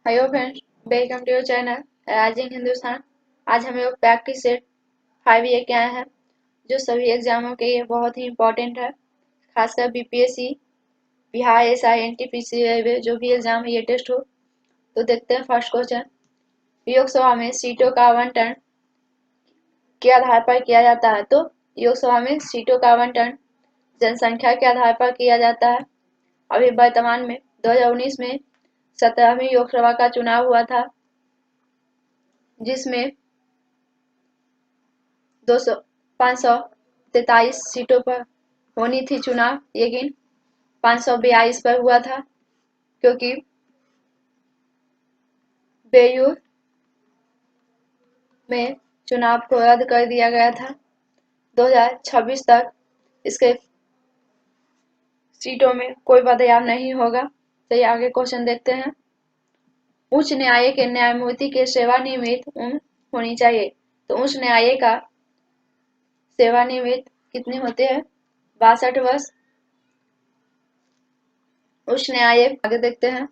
Hello friends, welcome to your channel rising Hindustan. आज हम लोग प्रैक्टिस सेट 5 के आए हैं, जो सभी एग्जामों के लिए बहुत ही इम्पोर्टेंट है। खासकर BPSC, Bihar SI, NTPC, railway जो भी एग्जाम है ये टेस्ट हो। तो देखते हैं फर्स्ट क्वेश्चन। लोकसभा में सीटों का आवंटन के आधार पर किया जाता है। तो लोकसभा में सीटों का आवंटन जनसंख्या के आधार पर किया जाता है। अभी वर्तमान में 2019 में 17वीं लोकसभा का चुनाव हुआ था, जिसमें 543 सीटों पर होनी थी चुनाव, लेकिन 542 पर हुआ था, क्योंकि बेयूर में चुनाव को रद्द कर दिया गया था। 2026 तक इसके सीटों में कोई बदलाव नहीं होगा। चलिए आगे क्वेश्चन देखते हैं। उच्च न्यायालय के न्यायमूर्ति के सेवानिवृत्त उम्र होनी चाहिए। तो उच्च न्यायालय का सेवानिवृत्त कितने होते हैं? 62 वर्ष। उच्च न्यायालय आगे देखते हैं।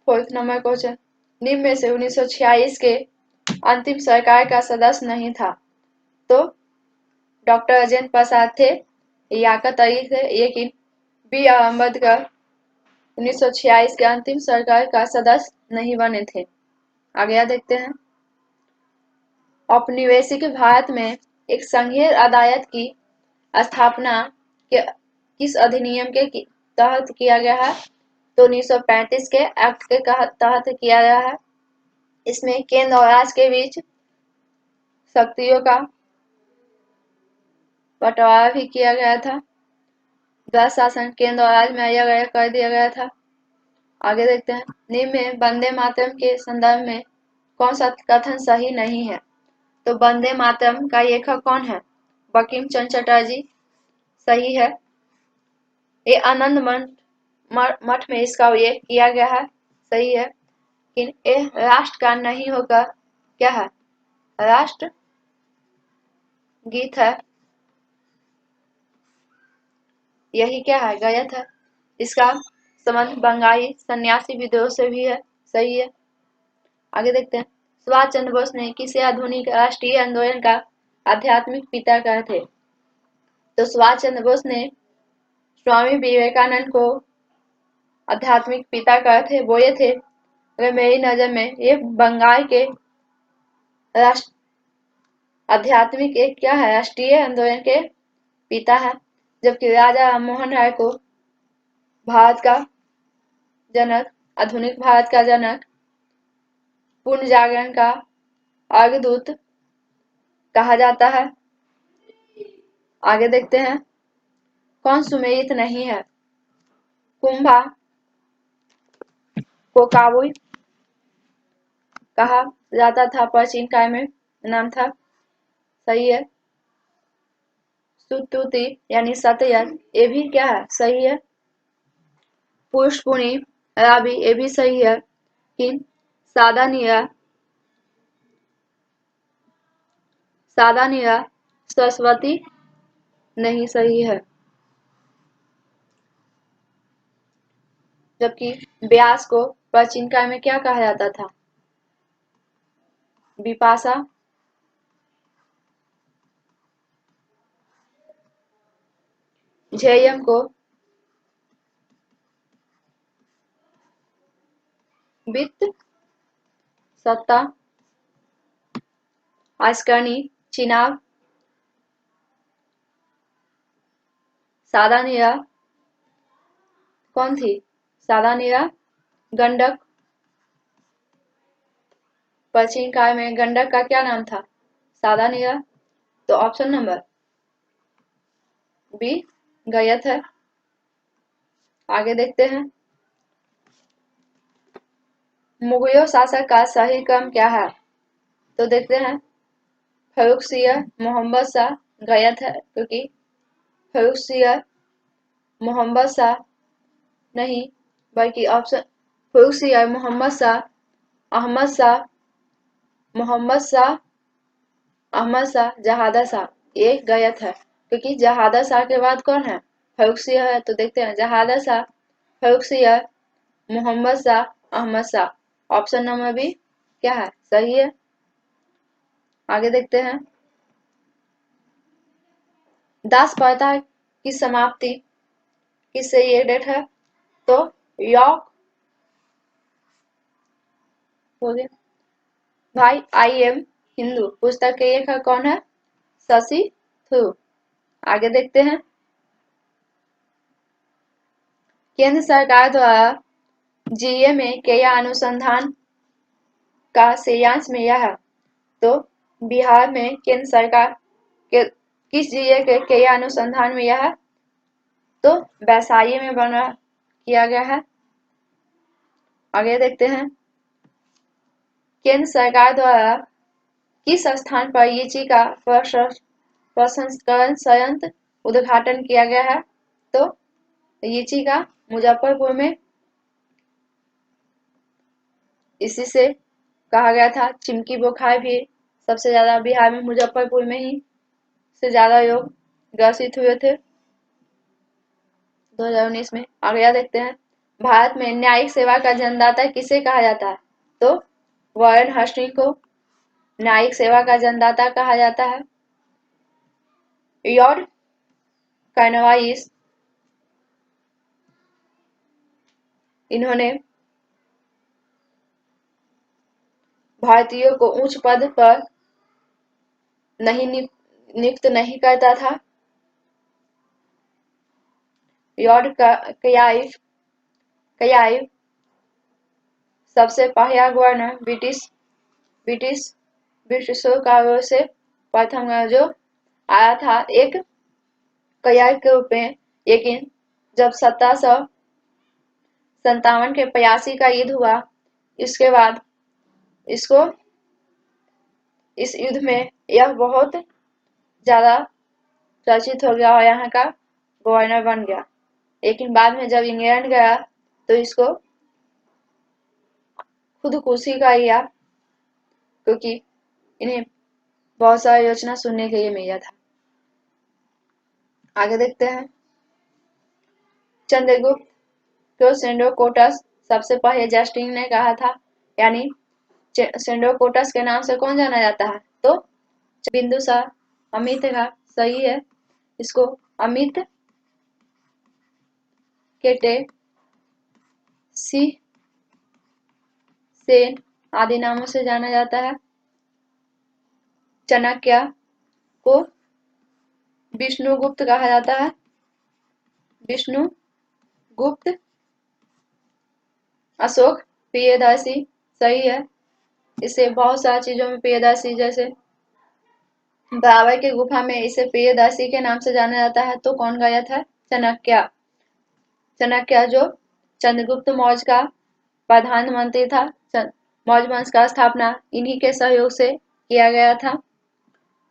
4th नंबर क्वेश्चन, निम्न में से 1946 के अंतिम सरकार का सदस्य नहीं था। तो डॉक्टर राजेंद्र प्रसाद थे, लियाकत अली थे, लेकिन बी आर अम्बेडकर 1946 के अंतिम सरकार का सदस्य नहीं बने थे। आगे देखते हैं। औपनिवेशिक भारत में एक संघीय अदालत की स्थापना किस अधिनियम के तहत किया गया है? तो 1935 के एक्ट के तहत किया गया है। इसमें केंद्र और राज्य के बीच शक्तियों का बंटवारा भी किया गया था। गृह शासन केंद्र और राज्य में अलग अलग कर दिया गया था। आगे देखते हैं। निम्न में वंदे मातरम के संदर्भ में कौन सा कथन सही नहीं है? तो वंदे मातरम का लेखक कौन है? बंकिम चंद्र चटर्जी सही है। ये आनंद मठ में इसका उल्लेख किया गया है, सही है। लेकिन ये राष्ट्र गान नहीं होकर क्या है? राष्ट्र गीत है। यही क्या है? गलत है। इसका संबंध बंगाली सन्यासी विद्रोह से भी है, सही है। आगे देखते हैं। सुभाष चंद्र बोस ने किसे आधुनिक राष्ट्रीय आंदोलन का आध्यात्मिक पिता कहे थे? तो सुभाष चंद्र बोस ने स्वामी विवेकानंद को आध्यात्मिक पिता कहे थे, बोले थे अगर मेरी नजर में ये बंगाल के राष्ट्र आध्यात्मिक एक क्या है? राष्ट्रीय आंदोलन के पिता है। जबकि राजा राममोहन राय को भारत का जनक, आधुनिक भारत का जनक, पूर्ण जागरण का अग्रदूत कहा जाता है। आगे देखते हैं। कौन सुमेलित नहीं है? कुंभा को काबुल कहा जाता था, प्राचीन काल में नाम था, सही है। सुतुति यानी सतयज, ये भी क्या है? सही है। पुष्पुनी राबी, ये भी सही है। कि सादा नीरा सरस्वती नहीं सही है। जबकि व्यास को प्राचीन काल में क्या कहा जाता था? विपाशा। झेयम को वित्त सत्ता। आस्करनी चिनाब। सादा नीरा कौन थी? सादा नीरा गंडक। प्राचीन काल में गंडक का क्या नाम था? सादा नीरा। तो ऑप्शन नंबर बी गलत है। आगे देखते हैं। मुगलों शासक का सही क्रम क्या है? तो देखते हैं। फर्रुख सियर, मोहम्मद शाह गलत है, क्योंकि फर्रुख सियर मोहम्मद शाह नहीं, बल्कि ऑप्शन फर्रुख सियर, मोहम्मद शाह, अहमद शाह, मोहम्मद शाह, अहमद शाह, जहादर शाह, ये गलत है, क्योंकि जहादर शाह के बाद कौन है? फर्रुख सियर है। तो देखते हैं। Jahandar Shah, Farrukh Siyar, Mohammad Shah, Ahmad Shah. Option number B क्या है, सही है। आगे देखते हैं, दास प्रथा की समाप्ति किससे रिलेटेड है, तो यॉर्क हो गया। भाई आई एम हिंदू पुस्तक के लेखक कौन है, शशि थरूर। आगे देखते हैं, केंद्र सरकार द्वारा जीए में किया अनुसंधान का श्रेयांश मिला है, तो बिहार में केंद्र सरकार के किस जीए के किया अनुसंधान मिला है, तो वैशाली में बना किया गया है। आगे देखते हैं, केंद्र सरकार द्वारा किस स्थान पर लीची का प्रसंस्करण संयंत्र उद्घाटन किया गया है, तो लीची का मुजफ्फरपुर में। इसी से कहा गया था चिमकी बुखार भी सबसे ज्यादा बिहार में मुजफ्फरपुर में ही से ज्यादा लोग ग्रसित हुए थे 2019 में। आगे देखते हैं, भारत में न्यायिक सेवा का जन्मदाता किसे कहा जाता है, तो वारेन हस्टिंग को न्यायिक सेवा का जन्मदाता कहा जाता है। लॉर्ड कॉर्नवालिस इन्होंने भारतीयों को उच्च पद पर नहीं नियुक्त नहीं करता था। लॉर्ड क्लाइव सबसे पहला गवर्नर ब्रिटिशों का ओर से प्रथम जो आया था एक क्लाइव के रूप में, लेकिन जब 1757 के 82 का युद्ध हुआ, इसके बाद इसको इस युद्ध में यह बहुत ज्यादा चर्चित हो गया और यहाँ का गवर्नर बन गया। लेकिन बाद में जब इंग्लैंड गया तो इसको खुदकुशी का लिया, क्योंकि इन्हें बहुत सारी योजना सुनने के लिए मिला था। आगे देखते हैं, चंद्रगुप्त को सेंडोकोटस सबसे पहले जस्टिन ने कहा था, यानी सेंडोकोटस के नाम से कौन जाना जाता है, तो बिंदुसार। अमित का सही है, इसको अमित केटे सी सेन आदि नामों से जाना जाता है। चाणक्य को विष्णुगुप्त कहा जाता है, विष्णुगुप्त। अशोक प्रियदर्शी सही है, इसे बहुत सारी चीजों में प्रियदर्शी, जैसे बाबर की गुफा में इसे प्रियदर्शी के नाम से जाना जाता है। तो कौन गया था, चाणक्य जो चंद्रगुप्त मौर्य का प्रधानमंत्री था। मौर्य वंश का स्थापना इन्हीं के सहयोग से किया गया था।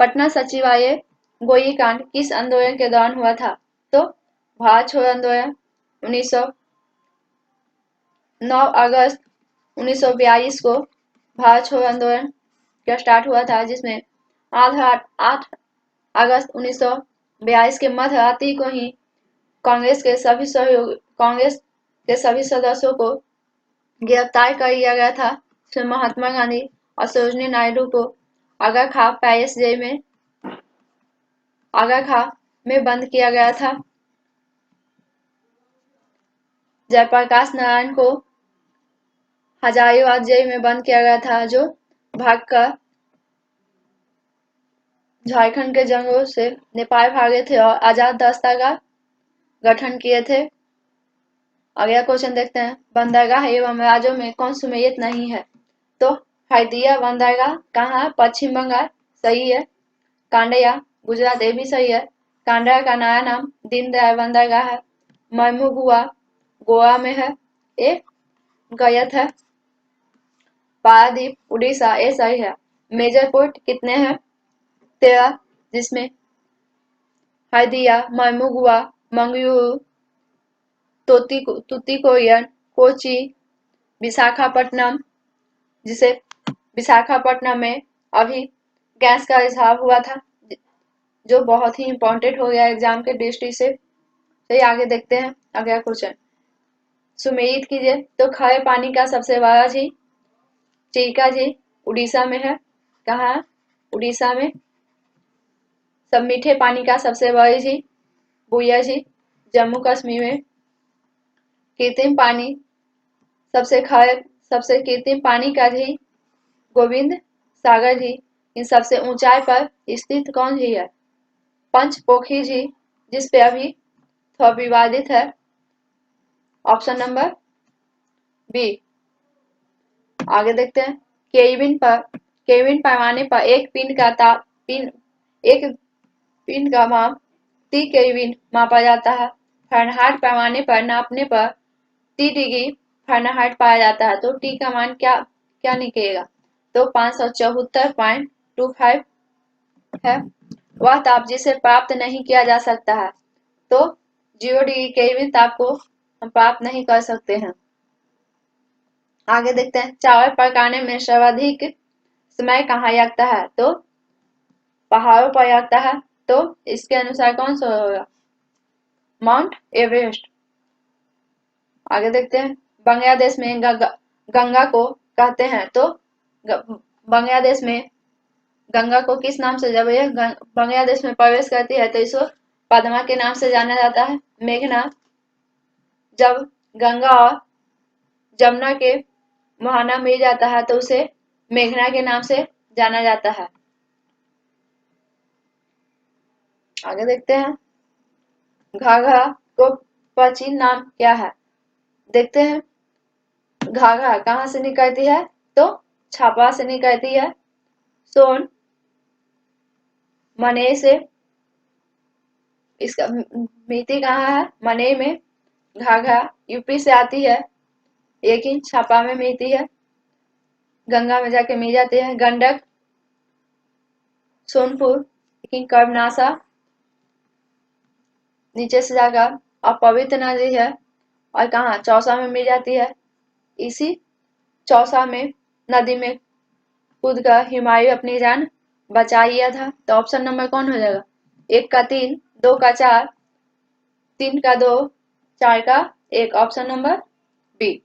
पटना सचिवालय गोलीकांड किस आंदोलन के दौरान हुआ था, तो भारत छोड़ो आंदोलन 9 अगस्त 1942 को भारत छोड़ो आंदोलन का स्टार्ट हुआ था, जिसमें 8 अगस्त 1942 के मध्य रात्रि को ही कांग्रेस के सभी सदस्यों को गिरफ्तार कर लिया गया था। फिर महात्मा गांधी और सरोजिनी नायडू को आगा खां पैलेस जेल में बंद किया गया था। जयप्रकाश नारायण को हजारीबाग जेल में बंद किया गया था, जो भागकर झारखंड के जंगलों से नेपाल भागे थे और आजाद दस्ता का गठन किए थे। अगला क्वेश्चन देखते हैं, बंदरगाह एवं राज्यों में कौन सुमेलित नहीं है, तो हल्दिया बंदरगाह कहाँ है, पश्चिम बंगाल सही है। कांडिया गुजरात, ये भी सही है। कांडिया का नया नाम दीनदयाल बंदरगाह है। मर्मुगुआ गोवा में है, ये गलत है। पारादीप उड़ीसा, ये सही है। मेजर पोर्ट कितने हैं, 13, जिसमें हल्दिया, मर्मुगुआ, मंगलुरु, तूतीकोरिन, कोची, विशाखापट्टनम, जिसे विशाखापट्टनम में अभी गैस का रिसाव हुआ था, जो बहुत ही इंपॉर्टेंट हो गया एग्जाम के दृष्टि से। तो आगे देखते हैं अगला क्वेश्चन, सुमेलित कीजिए। तो खारे पानी का सबसे बड़ा झील चिल्का झील उड़ीसा में है। कहाँ है? उड़ीसा में। सब मीठे पानी का सबसे बड़ी झील बुया झील जम्मू कश्मीर में। कृत्रिम पानी सबसे कृत्रिम पानी का झील गोविंद सागर झील। इन सबसे ऊंचाई पर स्थित कौन झील है? पंचपोखी झील, जिसपे अभी थोड़ा विवादित है। Option number B. आगे देखते हैं। केल्विन पैमाने पर एक पिंड का माप 30 केल्विन मापा जाता है। फ़ारेनहाइट पैमाने पर नापने पर 30 डिग्री फ़ारेनहाइट पाया जाता है। तो टी का मान क्या निकलेगा? तो 574.25 है। वह ताप जिसे प्राप्त नहीं किया जा सकता है। तो 0 डिग्री केल्विन ताप को हम प्राप्त नहीं कर सकते हैं। आगे देखते हैं। चावल पकाने में सर्वाधिक समय कहाँ लगता है? तो पहाड़ों पर लगता है। तो इसके अनुसार कौन सा होगा? Mount Everest. आगे देखते हैं। बांग्लादेश में गंगा को कहते हैं। तो बांग्लादेश में गंगा को किस नाम से, जब यह बांग्लादेश में प्रवेश करती है तो इसको पद्मा के नाम से जाना जाता है। मेघना जब गंगा और जमुना के मुहाना मिल जाता है तो उसे मेघना के नाम से जाना जाता है। आगे देखते हैं। घाघरा को प्राचीन नाम क्या है? देखते हैं। घाघरा कहाँ से निकलती है? तो छापा से निकलती है। सोन मने से। इसका मिट्टी कहाँ है? मने में। घाघरा यूपी से आती है लेकिन छापा में मिलती है। गंगा में जाके मिल जाती है। गंडक सोनपुर लेकिन कर्मनाशा नीचे से जाकर अपवित्र नदी है। और कहाँ? चौसा में मिल जाती है। इसी चौसा में नदी में कूद कर हुमायूं अपनी जान बचा लिया था। तो ऑप्शन नंबर कौन हो जाएगा? 1 का 3, 2 का 4, 3 का 2, 4 का 1। Option number B.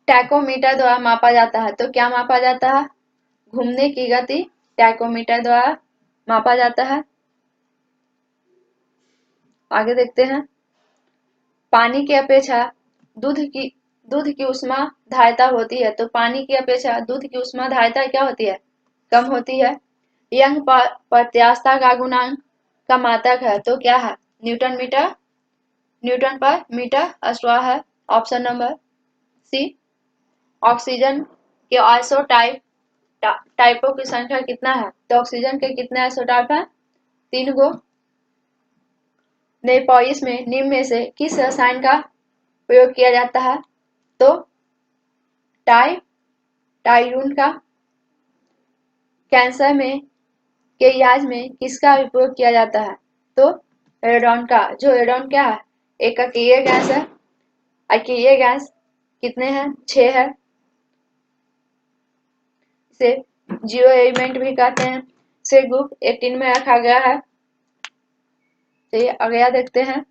टैकोमीटर द्वारा मापा जाता है। तो क्या मापा जाता है? घूमने की गति टैकोमीटर द्वारा मापा जाता है। आगे देखते हैं। पानी की अपेक्षा दूध की ऊष्मा धारिता होती है। तो पानी की अपेक्षा दूध की ऊष्मा धारिता क्या होती है? कम होती है। यंग प्रत्यास्थता का गुणांक का मात्रक है। तो क्या है? न्यूटन पर मीटर स्क्वायर है। Option number C. ऑक्सीजन के टाइपों की संख्या कितना है? तो ऑक्सीजन के कितने आइसोटाइप है? 3 गो। नेपोइस में निम्न में से किस रसायन का प्रयोग किया जाता है? तो टाइरून का। कैंसर में के इलाज में किसका उपयोग किया जाता है? तो रेडॉन का। जो रेडॉन क्या है? एक अक्रिय गैस है। अक्रिय गैस कितने हैं? 6 है। इसे जीरो एलिमेंट भी कहते हैं। इसे ग्रुप 18 में रखा गया है। चलिए अगला देखते हैं।